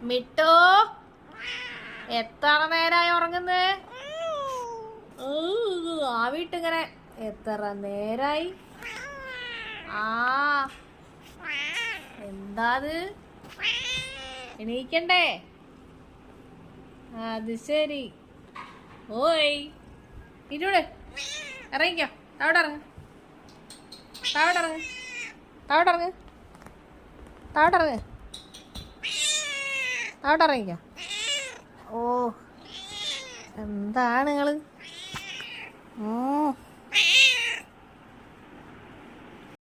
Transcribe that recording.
മിട്ടോ എത്ര നേരായി ഉറങ്ങുന്നേ? ആ വീട്ടിങ്ങനെ എത്ര നേരായി? ആ എന്താത്? എണീക്കണ്ടേ? അത് ശരി. ഓയ് ഇരുവിടെ ഇറങ്ങിക്കോ. അവിടെ ഇറങ്ങ്, താഴോട്ട് ഇറങ്ങ്, താഴോട്ട് ഇറങ്ങ്, താഴോട്ട് ഇറങ്ങ്, താഴോട്ട് ഇറങ്ങിക്കോ. ഓ എന്താണ് നിങ്ങള്?